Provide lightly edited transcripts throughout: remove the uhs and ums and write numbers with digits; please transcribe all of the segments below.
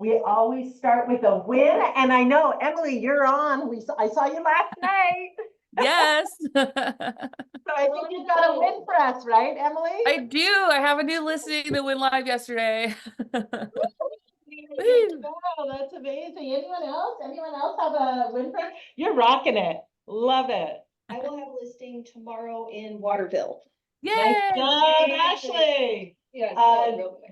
we always start with a win. And I know, Emily, you're on. I saw you last night. Yes. So I think you got a win for us, right, Emily? I do. I have a new listing that went live yesterday. Wow, that's amazing. Anyone else? Anyone else have a win for us? You're rocking it. Love it. I will have a listing tomorrow in Waterville. Yay! Nice job, Ashley. Yeah,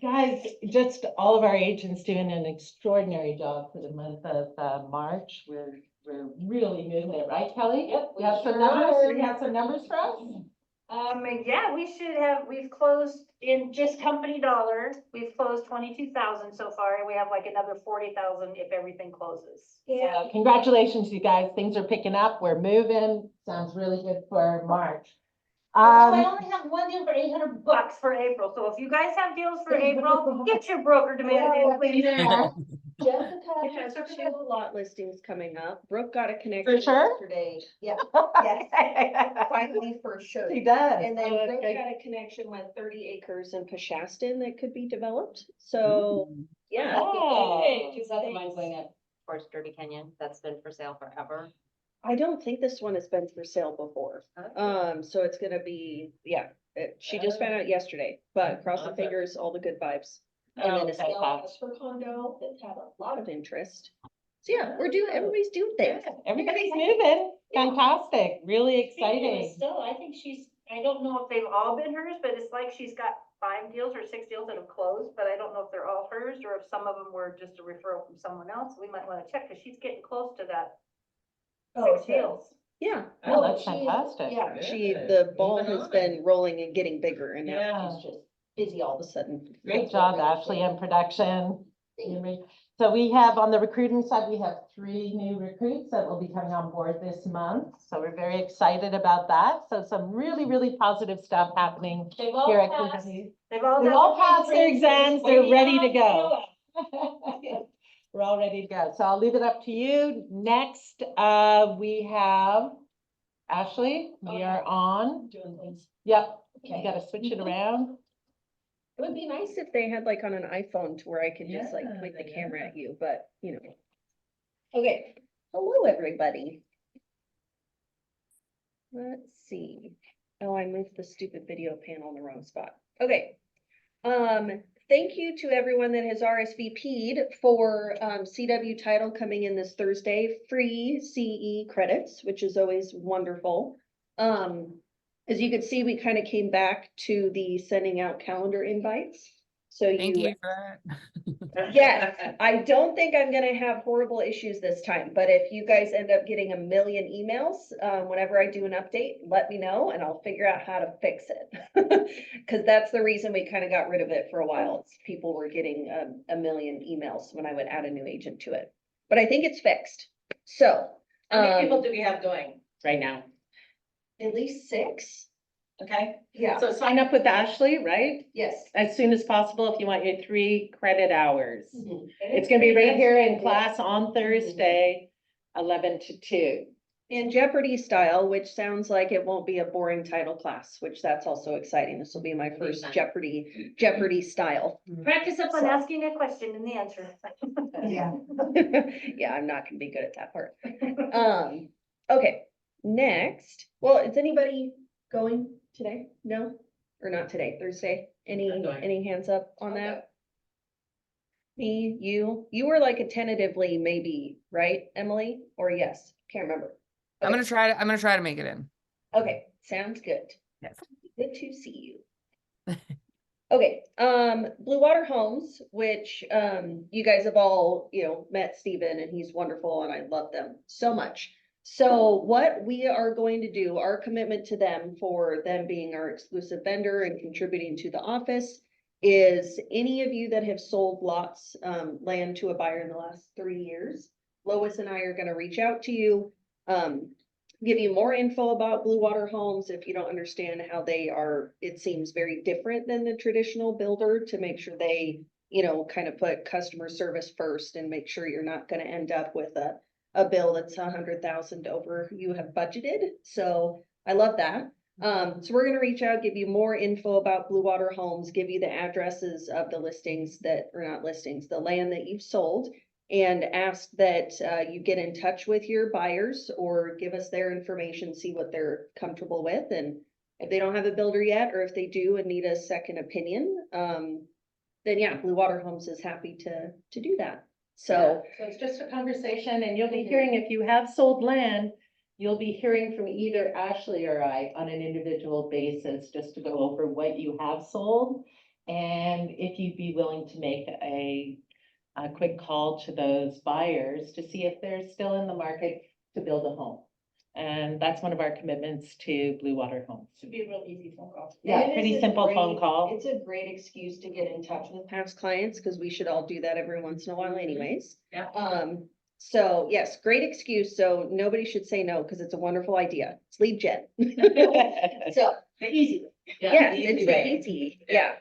Guys, just all of our agents doing an extraordinary job for the month of March. We're really moving it, right, Kelly? Yep, We have some numbers. We have some numbers for us. Yeah, we've closed in just company dollar. We've closed 22,000 so far, and we have like another 40,000 if everything closes. Yeah, congratulations, you guys. Things are picking up. We're moving. Sounds really good for March. I only have one deal for $800 for April, so if you guys have deals for April, get your broker to manage it, please. Jessica has 2 lot listings coming up. Brooke got a connection sure? yesterday. Yeah, yes, finally for sure. She does. And then Brooke got a connection with 30 acres in Pashastin that could be developed. So, yeah. Is that the mine going at towards Derby Canyon? That's been for sale forever. I don't think this one has been for sale before. So it's gonna be, she just found out yesterday, but cross the fingers, all the good vibes. And then a sale for condo that had a lot of interest. So yeah, everybody's doing things. Everybody's moving. Fantastic. Really exciting. Still, I think I don't know if they've all been hers, but it's like she's got 5 deals or 6 deals that have closed, but I don't know if they're all hers or if some of them were just a referral from someone else. We might want to check because she's getting close to that. 6 deals. Yeah. Oh, that's fantastic. Yeah, the ball has been rolling and getting bigger and now she's just busy all of a sudden. Great job, Ashley, on production. So we have on the recruiting side, we have 3 new recruits that will be coming on board this month. So we're very excited about that. So some really, really positive stuff happening here at KWNCW. They've all passed their exams. They're ready to go. We're all ready to go. So I'll leave it up to you. Next, we have Ashley. We are on. Doing things. Yep. Okay. You got to switch it around. It would be nice if they had like on an iPhone to where I could just like point the camera at you, but you know. Okay. Hello, everybody. Let's see. Oh, I moved the stupid video panel in the wrong spot. Okay. Thank you to everyone that has RSVP'd for CW title coming in this Thursday, free CE credits, which is always wonderful. As you can see, we kind of came back to the sending out calendar invites. So Thank you for that. Yes, I don't think I'm gonna have horrible issues this time, but if you guys end up getting a million emails, whenever I do an update, let me know and I'll figure out how to fix it. Cause that's the reason we kind of got rid of it for a while. It's people were getting a million emails when I would add a new agent to it, but I think it's fixed. So. How many people do we have going right now? At least 6. Okay. Yeah. So sign up with Ashley, right? Yes. As soon as possible if you want your 3 credit hours. It's gonna be right here in class on Thursday, 11 to 2. In Jeopardy style, which sounds like it won't be a boring title class, which that's also exciting. This will be my first Jeopardy style. Practice up on asking a question and the answer. Yeah. Yeah, I'm not gonna be good at that part. Okay, next. Well, is anybody going today? No, or not today, Thursday? Any hands up on that? Me, you were like a tentatively maybe, right, Emily? Or yes, can't remember. I'm gonna try to make it in. Okay, sounds good. Yes. Good to see you. Okay, Blue Water Homes, which you guys have all, met Steven and he's wonderful and I love them so much. So what we are going to do, our commitment to them for them being our exclusive vendor and contributing to the office is any of you that have sold lots, land to a buyer in the last 3 years, Lois and I are going to reach out to you, give you more info about Blue Water Homes if you don't understand how they are. It seems very different than the traditional builder to make sure they, kind of put customer service first and make sure you're not going to end up with a bill that's 100,000 over you have budgeted. So I love that. So we're gonna reach out, give you more info about Blue Water Homes, give you the addresses of the listings that, or not listings, the land that you've sold. And ask that you get in touch with your buyers or give us their information, see what they're comfortable with. And if they don't have a builder yet, or if they do and need a second opinion, then yeah, Blue Water Homes is happy to do that. So, So it's just a conversation and you'll be hearing, if you have sold land, you'll be hearing from either Ashley or I on an individual basis, just to go over what you have sold. And if you'd be willing to make a quick call to those buyers to see if they're still in the market to build a home. And that's one of our commitments to Blue Water Homes. Should be a real easy phone call. Yeah, and it pretty is a simple phone great- call. It's a great excuse to get in touch with past clients, because we should all do that every once in a while anyways. Yeah. So yes, great excuse. So nobody should say no, because it's a wonderful idea. It's lead gen. So, The easy. yeah, it's easy, yeah,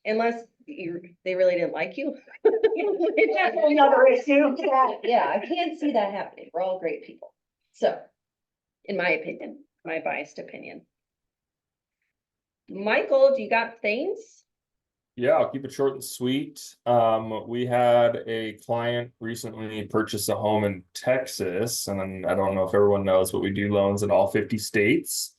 unless they really didn't like you. That's another issue. Yeah, I can't see that happening. We're all great people. So, in my opinion, my biased opinion. Michael, do you got things? Yeah, I'll keep it short and sweet. We had a client recently purchase a home in Texas, and I don't know if everyone knows, but we do loans in all 50 states.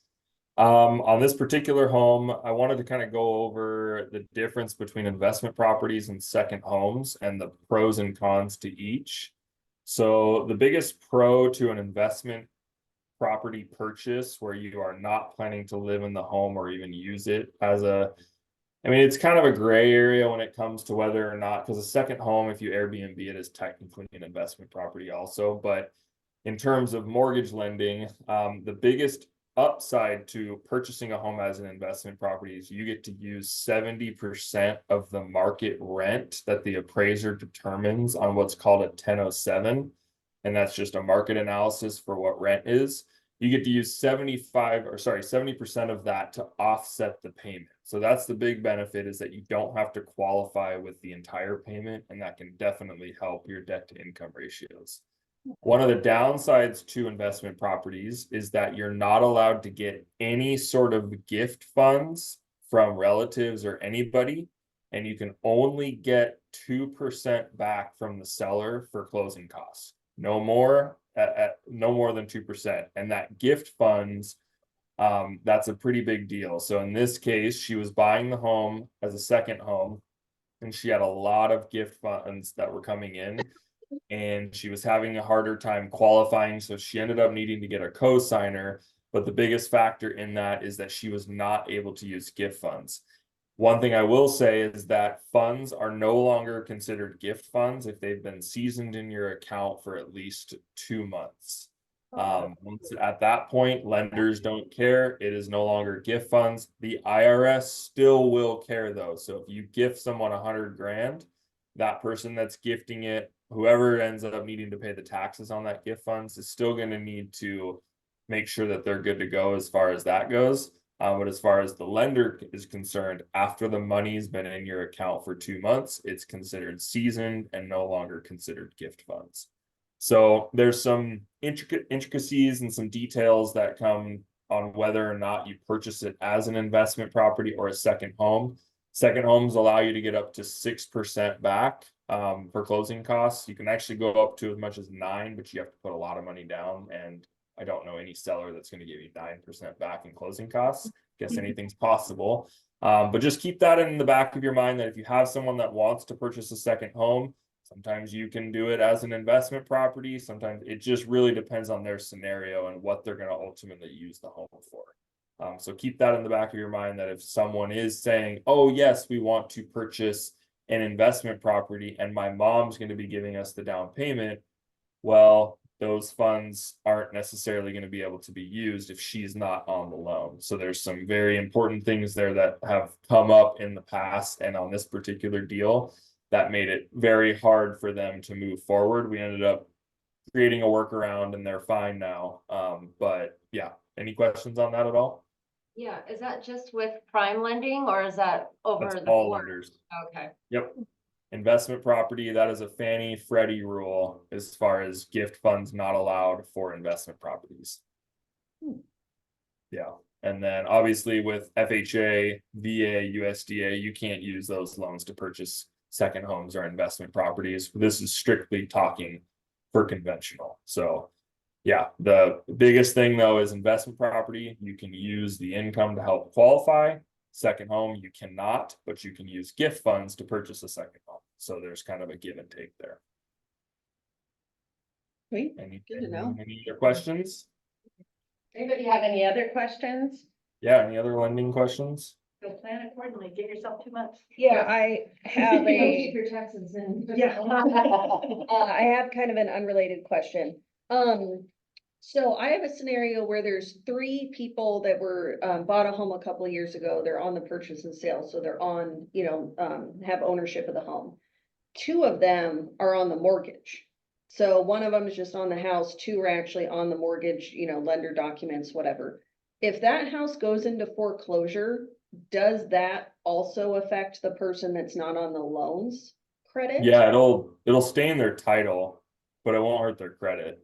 On this particular home, I wanted to kind of go over the difference between investment properties and second homes and the pros and cons to each. So the biggest pro to an investment property purchase where you are not planning to live in the home or even use it as I mean, it's kind of a gray area when it comes to whether or not, because a second home, if you Airbnb it, is technically an investment property also. But in terms of mortgage lending, the biggest upside to purchasing a home as an investment property is you get to use 70% of the market rent that the appraiser determines on what's called a 1007. And that's just a market analysis for what rent is. You get to use 70% of that to offset the payment. So that's the big benefit, is that you don't have to qualify with the entire payment, and that can definitely help your debt to income ratios. One of the downsides to investment properties is that you're not allowed to get any sort of gift funds from relatives or anybody, and you can only get 2% back from the seller for closing costs. No more, at no more than 2%. And that gift funds, that's a pretty big deal. So in this case, she was buying the home as a second home, and she had a lot of gift funds that were coming in, and she was having a harder time qualifying. So she ended up needing to get a co-signer. But the biggest factor in that is that she was not able to use gift funds. One thing I will say is that funds are no longer considered gift funds if they've been seasoned in your account for at least 2 months. Once at that point, lenders don't care. It is no longer gift funds. The IRS still will care though. So if you gift someone 100 grand, that person that's gifting it, whoever ends up needing to pay the taxes on that gift funds, is still going to need to make sure that they're good to go as far as that goes. But as far as the lender is concerned, after the money's been in your account for 2 months, it's considered seasoned and no longer considered gift funds. So there's some intricacies and some details that come on whether or not you purchase it as an investment property or a second home. Second homes allow you to get up to 6% back for closing costs. You can actually go up to as much as 9%, but you have to put a lot of money down. And I don't know any seller that's going to give you 9% back in closing costs. Guess anything's possible. But just keep that in the back of your mind, that if you have someone that wants to purchase a second home, sometimes you can do it as an investment property. Sometimes it just really depends on their scenario and what they're going to ultimately use the home for. So keep that in the back of your mind, that if someone is saying, oh yes, we want to purchase an investment property and my mom's going to be giving us the down payment, well, those funds aren't necessarily going to be able to be used if she's not on the loan. So there's some very important things there that have come up in the past, and on this particular deal that made it very hard for them to move forward. We ended up creating a workaround and they're fine now. But yeah, any questions on that at all? Yeah, is that just with prime lending or is that over That's the all board? lenders. Okay. Yep. Investment property, that is a Fannie Freddie rule as far as gift funds not allowed for investment properties. Yeah. And then obviously with FHA, VA, USDA, you can't use those loans to purchase second homes or investment properties. This is strictly talking for conventional. So yeah, the biggest thing though is investment property. You can use the income to help qualify. Second home, you cannot, but you can use gift funds to purchase a second home. So there's kind of a give and take there. Great. Any Good to know. other questions? Anybody have any other questions? Yeah, any other lending questions? So plan accordingly, give yourself 2 months. Yeah, I have Keep a, your taxes in. Yeah. I have kind of an unrelated question. So I have a scenario where there's 3 people that were, bought a home a couple of years ago. They're on the purchase and sale, so they're on, have ownership of the home. 2 of them are on the mortgage. So one of them is just on the house, 2 are actually on the mortgage, lender documents, whatever. If that house goes into foreclosure, does that also affect the person that's not on the loans credit? Yeah, it'll stain their title, but it won't hurt their credit.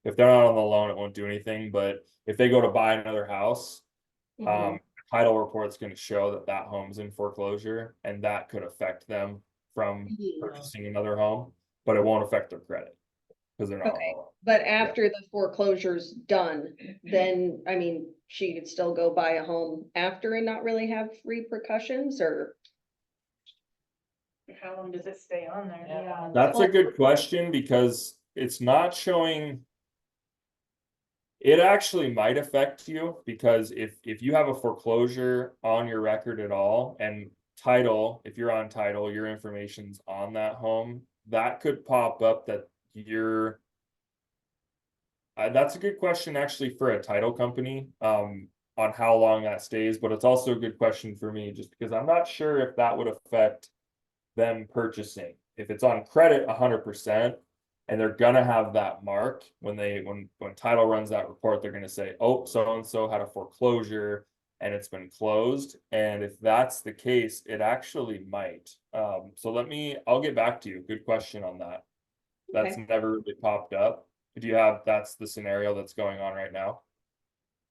If they're not on the loan, it won't do anything, but if they go to buy another house, Mhm. title report's gonna show that that home's in foreclosure, and that could affect them from purchasing another home, but it won't affect their credit. Cause they're not on Okay. the loan. But after the foreclosure's done, then, I mean, she could still go buy a home after and not really have repercussions, or? How long does it stay on there? Yeah. That's a good question because it's not showing. It actually might affect you because if you have a foreclosure on your record at all and title, if you're on title, your information's on that home, that could pop up that you're. That's a good question actually for a title company, on how long that stays, but it's also a good question for me just because I'm not sure if that would affect them purchasing. If it's on credit 100%, and they're gonna have that mark when title runs that report, they're gonna say, oh, so and so had a foreclosure and it's been closed. And if that's the case, it actually might. So I'll get back to you. Good question on that. That's Okay. never really popped up. That's the scenario that's going on right now?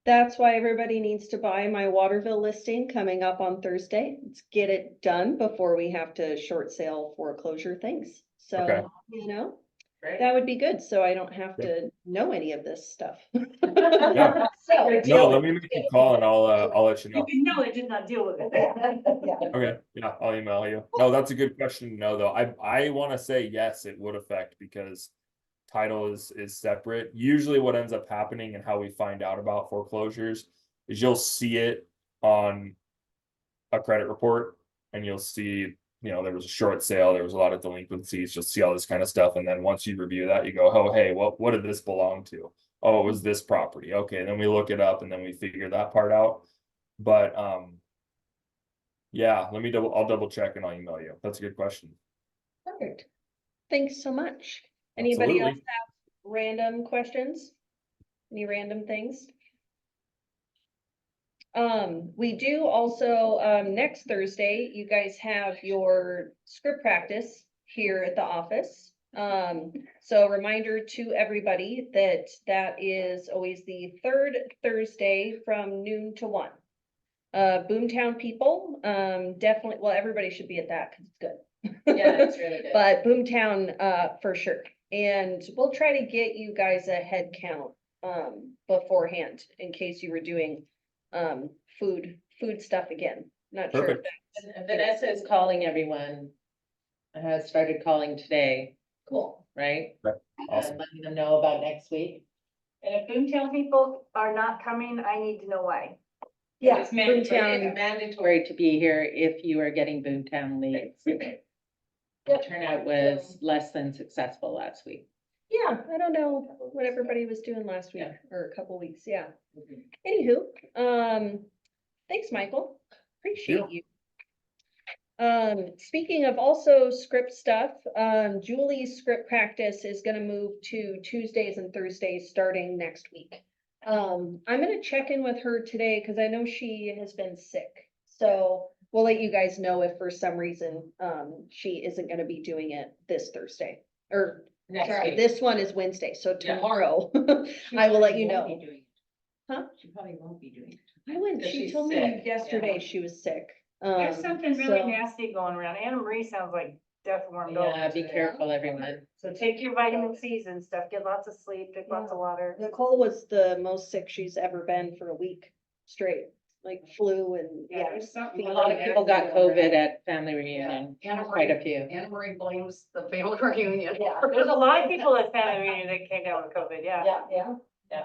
That's why everybody needs to buy my Waterville listing coming up on Thursday. Let's get it done before we have to short sale foreclosure things. Okay. So, Great. that would be good, so I don't have to know any of this stuff. Yeah. So, No, let me make a call and I'll let you know. You know it, just not deal with it. Okay, yeah, I'll email you. No, that's a good question to know, though. I want to say yes, it would affect because title is separate. Usually what ends up happening and how we find out about foreclosures is you'll see it on a credit report and you'll see, there was a short sale, there was a lot of delinquencies, you'll see all this kind of stuff. And then once you review that, you go, oh, hey, what did this belong to? Oh, it was this property. Okay, then we look it up and then we figure that part out. But yeah, I'll double check and I'll email you. That's a good question. Perfect. Thanks so much. Anybody else Absolutely. have random questions? Any random things? We do also, next Thursday, you guys have your script practice here at the office. So reminder to everybody that is always the 3rd Thursday from noon to 1. Boomtown people, definitely, well, everybody should be at that because it's good. yeah, it's really good. But Boomtown, for sure. And we'll try to get you guys a head count, beforehand in case you were doing, food stuff again. Not sure. if Perfect. that's- And Vanessa is calling everyone. Has started calling today. Cool, right? Awesome. Letting them know about next week. And if Boomtown people are not coming, I need to know why. Yeah, It's mandatory, Boomtown. it's mandatory to be here if you are getting Boomtown leads. The turnout was less than successful last week. Yeah, I don't know what everybody was doing last week Yeah. or a couple weeks, yeah. Anywho, thanks, Michael. Appreciate you. Speaking of also script stuff, Julie's script practice is gonna move to Tuesdays and Thursdays starting next week. I'm gonna check in with her today because I know she has been sick. So we'll let you guys know if for some reason, she isn't gonna be doing it this Thursday. Or, Next sorry, week. this one is Wednesday, so Yeah. tomorrow I will let you know. She probably won't be doing it. Because She she's told me sick, yesterday yeah. she was sick. There's something really so- nasty going around. Anna Marie sounds like death warmed over. Yeah, be today. careful, everyone. So take your vitamin C's and stuff, get lots of sleep, drink lots of water. Nicole was the most sick she's ever been for a week straight, like flu and, Yeah, yeah. there's something. A lot of people got COVID at family reunion, Anna quite a Marie, few. Anna Marie blames the family reunion. Yeah. There's a lot of people at family reunion that came down with COVID, yeah. Yeah.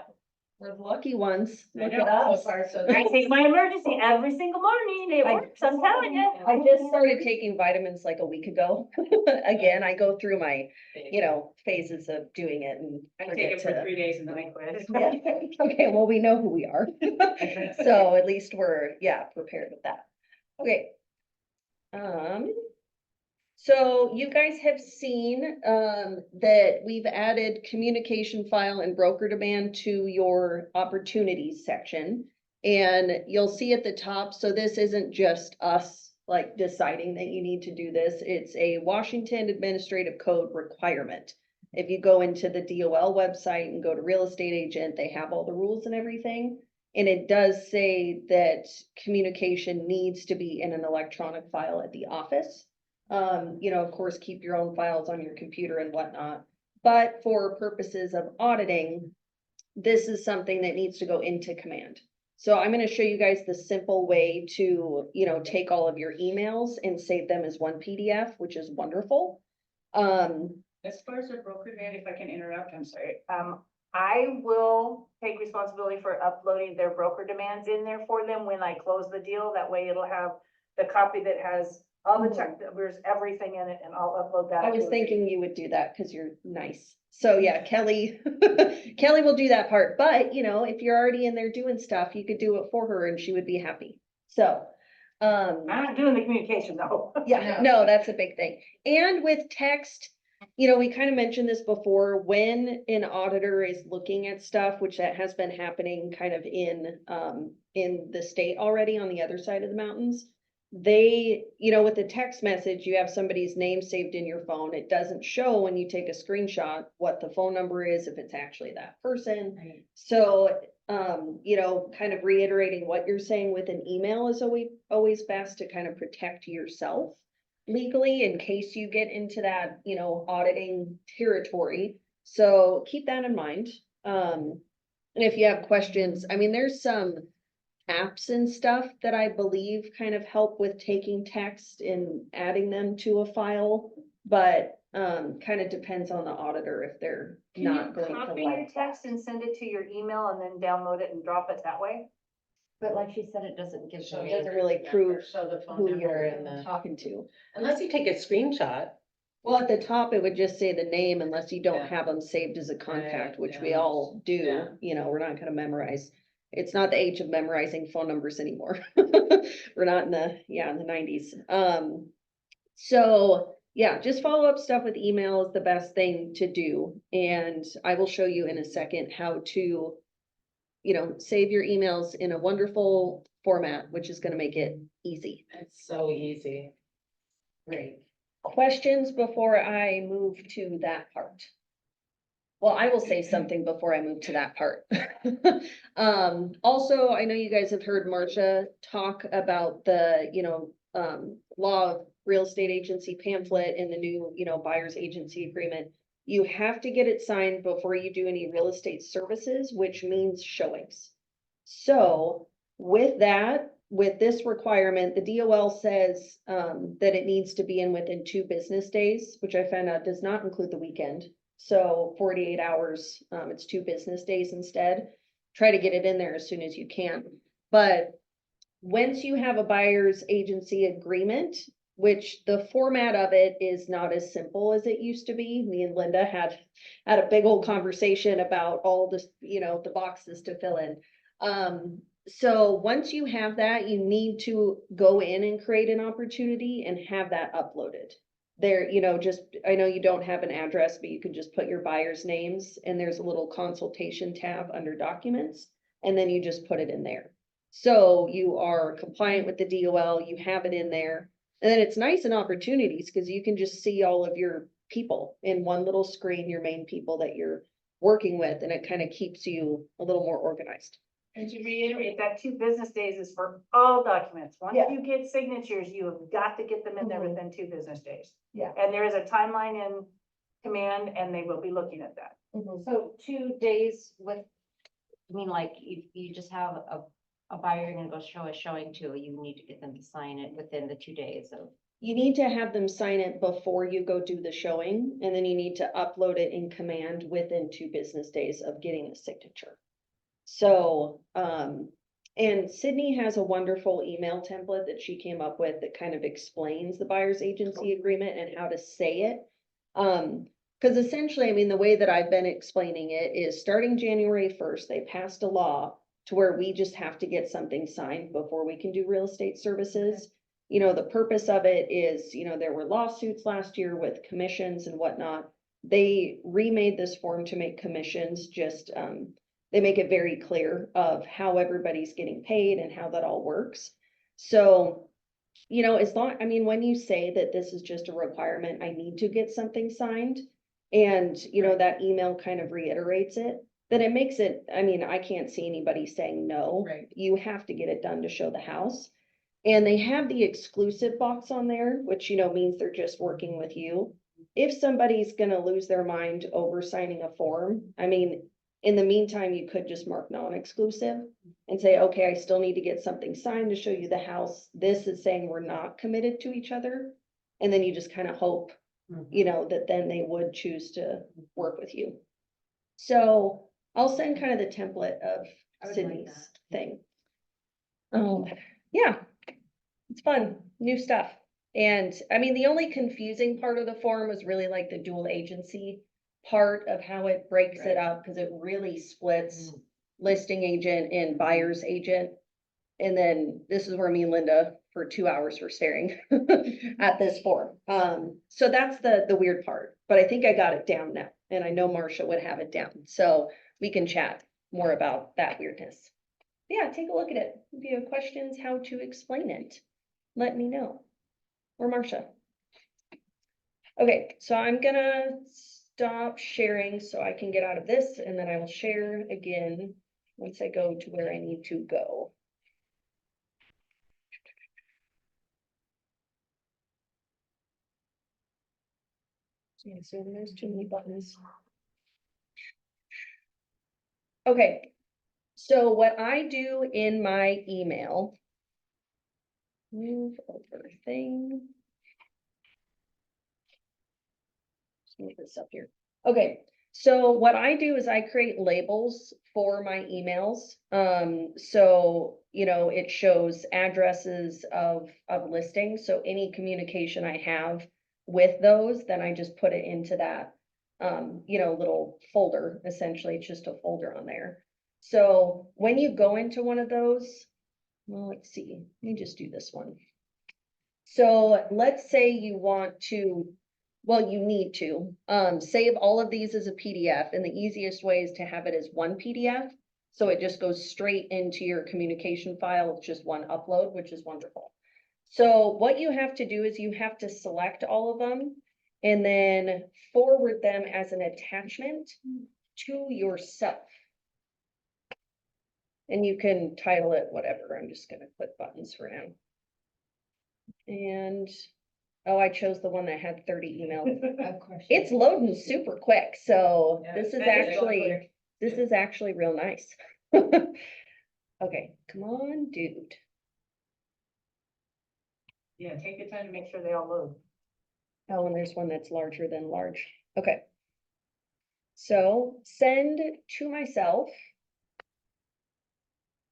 We're the lucky ones. I Look know, at so us. far, so. I take my emergency every single morning, it I- works, I'm telling you. I just started taking vitamins like a week ago. Again, I go through my, phases of doing it and I take forget it for to. 3 days and then I quit. Yeah. Okay, well, we know who we are. So at least we're, prepared with that. Okay. So you guys have seen, that we've added communication file and broker demand to your opportunities section. And you'll see at the top, so this isn't just us like deciding that you need to do this. It's a Washington Administrative Code requirement. If you go into the DOL website and go to real estate agent, they have all the rules and everything. And it does say that communication needs to be in an electronic file at the office. Of course, keep your own files on your computer and whatnot. But for purposes of auditing, this is something that needs to go into command. So I'm gonna show you guys the simple way to, take all of your emails and save them as one PDF, which is wonderful. As far as the broker demand, if I can interrupt, I'm sorry. I will take responsibility for uploading their broker demands in there for them when I close the deal. That way it'll have the copy that has all the check, there's everything in it and I'll upload that. I was to it. thinking you would do that because you're nice. So yeah, Kelly, Kelly will do that part. But, if you're already in there doing stuff, you could do it for her and she would be happy. So, I'm not doing the communication though. yeah, no, that's a big thing. And with text, we kind of mentioned this before, when an auditor is looking at stuff, which that has been happening kind of in the state already on the other side of the mountains. They, with the text message, you have somebody's name saved in your phone. It doesn't show when you take a screenshot what the phone number is, if it's actually that person. Right. So, kind of reiterating what you're saying with an email is always best to kind of protect yourself legally in case you get into that, auditing territory. So keep that in mind. And if you have questions, there's some apps and stuff that I believe kind of help with taking text and adding them to a file, but kind of depends on the auditor if they're Can not you going to copy your like text and send it to your email and then download it and drop it that way? But like she said, it doesn't give. So it the doesn't really name. prove Show the phone who number you're and the. talking to. Unless you take a screenshot. Well, at the top, it would just say the name unless you don't Yeah. have them saved as a contact, Right, which yeah. we all do. Yeah. We're not gonna memorize. It's not the age of memorizing phone numbers anymore. We're not in the 90s. So yeah, just follow up stuff with email is the best thing to do. And I will show you in a second how to, save your emails in a wonderful format, which is gonna make it easy. It's so easy. Great. Questions before I move to that part? Well, I will say something before I move to that part. Also, I know you guys have heard Marcia talk about the, law of real estate agency pamphlet and the new, buyer's agency agreement. You have to get it signed before you do any real estate services, which means showings. So with that, with this requirement, the DOL says that it needs to be in within 2 business days, which I found out does not include the weekend. So 48 hours, it's 2 business days instead. Try to get it in there as soon as you can. But once you have a buyer's agency agreement, which the format of it is not as simple as it used to be. Me and Linda had a big old conversation about all this, the boxes to fill in. So once you have that, you need to go in and create an opportunity and have that uploaded. There, I know you don't have an address, but you can just put your buyer's names and there's a little consultation tab under documents, and then you just put it in there. So you are compliant with the DOL, you have it in there. And then it's nice in opportunities because you can just see all of your people in one little screen, your main people that you're working with, and it kind of keeps you a little more organized. And to reiterate, that 2 business days is for all documents. Once Yeah. you get signatures, you have got to get them in there Mhm. within 2 business days. Yeah. And there is a timeline in command and they will be looking at that. So 2 days with, I mean, like, you just have a buyer you're gonna go show a showing to, you need to get them to sign it within the 2 days of. You need to have them sign it before you go do the showing, and then you need to upload it in command within 2 business days of getting a signature. So, and Sydney has a wonderful email template that she came up with that kind of explains the buyer's agency agreement and how to say it. Because essentially, I mean, the way that I've been explaining it is starting January 1st, they passed a law to where we just have to get something signed before we can do real estate services. You know, the purpose of it is, you know, there were lawsuits last year with commissions and whatnot. They remade this form to make commissions just, they make it very clear of how everybody's getting paid and how that all works. So, you know, as long, I mean, when you say that this is just a requirement, I need to get something signed. And, you know, that email kind of reiterates it, then it makes it, I mean, I can't see anybody saying no. Right. You have to get it done to show the house. And they have the exclusive box on there, which, you know, means they're just working with you. If somebody's gonna lose their mind over signing a form, I mean, in the meantime, you could just mark non-exclusive and say, okay, I still need to get something signed to show you the house. This is saying we're not committed to each other. And then you just kind of hope, you know, that then they would choose to work with you. So I'll send kind of the template of I would like Sydney's that. thing. Yeah, it's fun, new stuff. And I mean, the only confusing part of the form was really like the dual agency part of how it breaks it up, because it really splits listing agent and buyer's agent. And then this is where me and Linda for 2 hours were staring at this form. So that's the weird part, but I think I got it down now, and I know Marcia would have it down, so we can chat more about that weirdness. Yeah, take a look at it. If you have questions, how to explain it, let me know. Or Marcia. Okay, so I'm gonna stop sharing so I can get out of this, and then I will share again once I go to where I need to go. Yeah, so there's too many buttons. Okay, so what I do in my email. Move over thing. Just move this up here. Okay, so what I do is I create labels for my emails. So, you know, it shows addresses of listings. So any communication I have with those, then I just put it into that, you know, little folder. Essentially, it's just a folder on there. So when you go into one of those, well, let's see, let me just do this one. So let's say you want to, well, you need to, save all of these as a PDF, and the easiest way is to have it as one PDF. So it just goes straight into your communication file with just one upload, which is wonderful. So what you have to do is you have to select all of them and then forward them as an attachment to yourself. And you can title it whatever. I'm just gonna click buttons for now. And, oh, I chose the one that had 30 emails. Of course. It's loading super quick, so Yeah, this is that is actually, real nice. Okay, come on, dude. Yeah, take your time to make sure they all load. Oh, and there's one that's larger than large. Okay. So send to myself.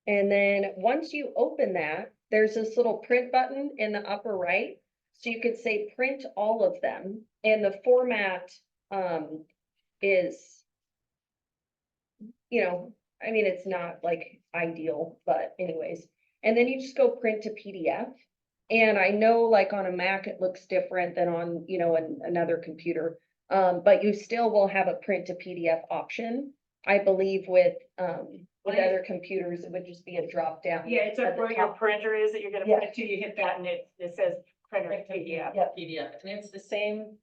And then once you open that, there's this little print button in the upper right. So you could say print all of them, and the format is, you know, I mean, it's not like ideal, but anyways. And then you just go print to PDF. And I know like on a Mac, it looks different than on, you know, another computer. But you still will have a print to PDF option. I believe with other computers, it would just be a drop down. Yeah, it's at up the where your top. printer is that you're gonna Yeah. print to, you hit that and it says printer PDF. PDF, and it's the same.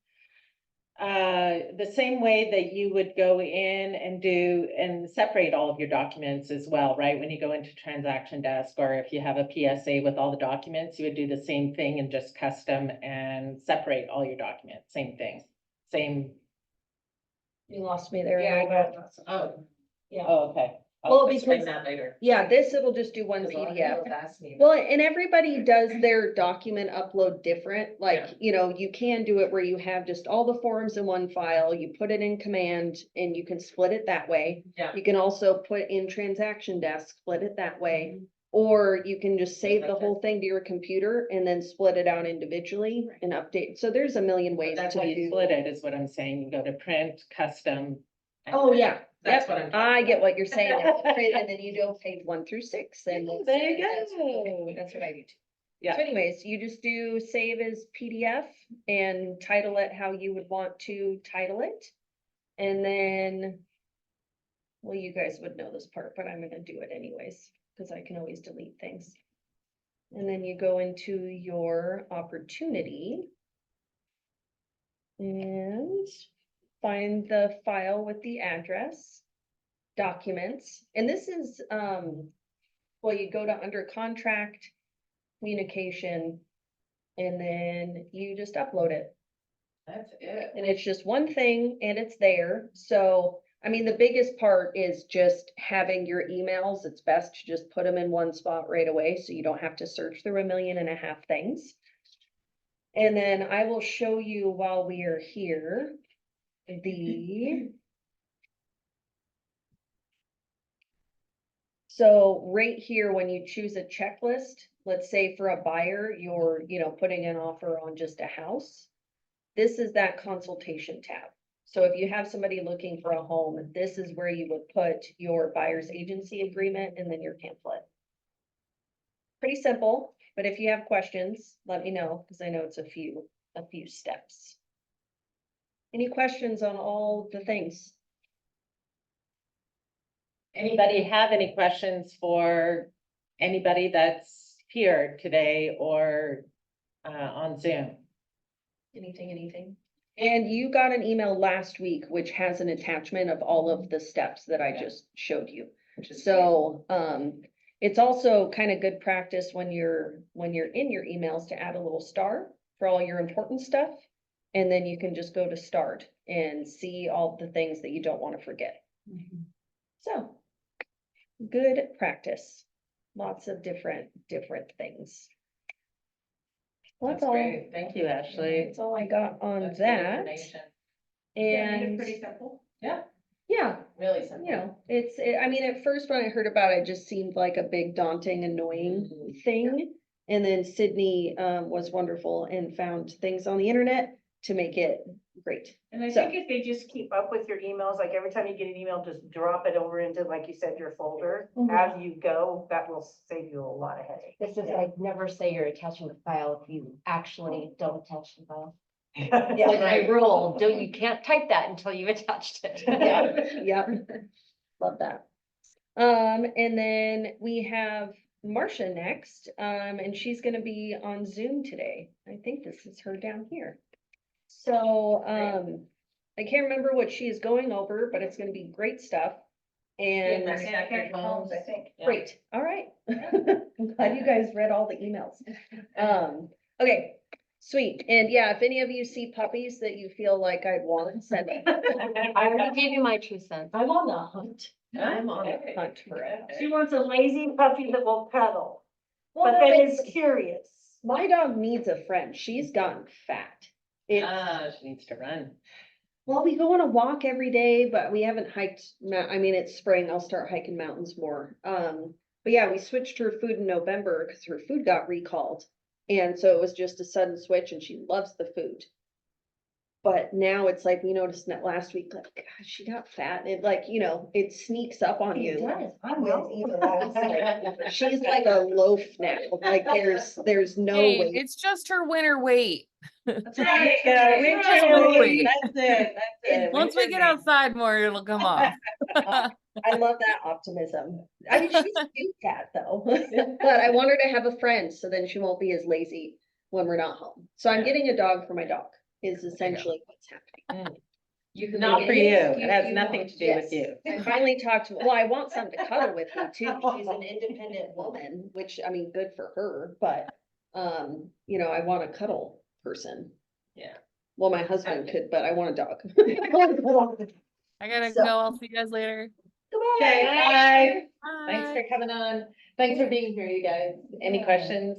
The same way that you would go in and do and separate all of your documents as well, right? When you go into transaction desk, or if you have a PSA with all the documents, you would do the same thing and just custom and separate all your documents, same thing, same. You lost me there. Oh, Yeah. oh, okay. Well, I'll explain because- that later. Yeah, this, it'll just do one PDF. Well, and everybody does their document upload different, like, Yeah. you know, you can do it where you have just all the forms in one file, you put it in command and you can split it that way. Yeah. You can also put in transaction desk, split it that way, or you can just save the like whole thing to your computer and then split it out individually and update. So there's a million ways That's to how you do. split it, is what I'm saying. You go to print, custom. and Oh, yeah. That's Yep, what I'm. I get what you're saying. And then you do page 1 through 6 and. There you that's- go. That's what I do too. Yeah. So anyways, you just do save as PDF and title it how you would want to title it. And then, well, you guys would know this part, but I'm gonna do it anyways, because I can always delete things. And then you go into your opportunity and find the file with the address, documents, and this is, well, you go to under contract, communication, and then you just upload it. That's it. And it's just one thing and it's there. So, I mean, the biggest part is just having your emails. It's best to just put them in one spot right away, so you don't have to search through 1.5 million things. And then I will show you while we are here, so right here, when you choose a checklist, let's say for a buyer, you're, you know, putting an offer on just a house. This is that consultation tab. So if you have somebody looking for a home, this is where you would put your buyer's agency agreement and then your pamphlet. Pretty simple, but if you have questions, let me know, because I know it's a few steps. Any questions on all the things? Anybody have any questions for anybody that's here today or on Zoom? Anything? And you got an email last week, which has an attachment of all of the steps that I just showed you. So, it's also kind of good practice when you're in your emails to add a little star for all your important stuff. And then you can just go to start and see all the things that you don't want to forget. So, good practice. Lots of different things. That's all. Great. Thank you, Ashley. That's all I got on That's good that. information. And Pretty simple. Yeah, yeah, really simple. you know, I mean, at first when I heard about it, it just seemed like a big daunting, annoying thing. And then Sydney was wonderful and found things on the internet to make it great. And I So- think if they just keep up with your emails, like every time you get an email, just drop it over into, like you said, your folder Mhm. as you go. That will save you a lot of headache. This is like, never say you're attaching a file if you actually don't attach the file. Yeah, Like my right. rule, you can't type that until you've attached it. Yeah, yep. Love that. And then we have Marcia next, and she's gonna be on Zoom today. I think this is her down here. So, I can't remember what she is going over, but it's gonna be great stuff. And Homes, I think. great, all right. I'm glad you guys read all the emails. Okay, sweet. And yeah, if any of you see puppies that you feel like I'd want, send them. I already gave you my 2 cents. I'm on the hunt. I'm on Okay. the hunt for it. She wants a lazy puppy that will cuddle, Well, but no, that it's- is curious. my dog needs a friend. She's gotten fat. It's, She needs to run. well, we go on a walk every day, but we haven't hiked. I mean, it's spring. I'll start hiking mountains more. But yeah, we switched her food in November because her food got recalled. And so it was just a sudden switch and she loves the food. But now it's like we noticed that last week, like, gosh, she got fat. And it, like, you know, it sneaks up on you. I know. She's like a loaf now. Like there's no Hey, way. it's just her winter weight. That's right. Winter That's weight. right. That's it. That's it. Once we Winter get weight. outside more, it'll come off. I love that optimism. I mean, she's a cute cat though, but I want her to have a friend so then she won't be as lazy when we're not home. So I'm Yeah. getting a dog for my dog is essentially what's happening. You can Not make for it you. if It has you nothing want. to do with Yes. you. I finally talked to, well, I want some to cuddle with me too. She's an independent woman, which, I mean, good for her, but, you know, I want a cuddle person. Yeah. Well, my husband could, but I want a dog. I gotta So- go. I'll see you guys later. Okay, bye. Thanks Bye. for coming on. Thanks for being here, you guys. Any questions?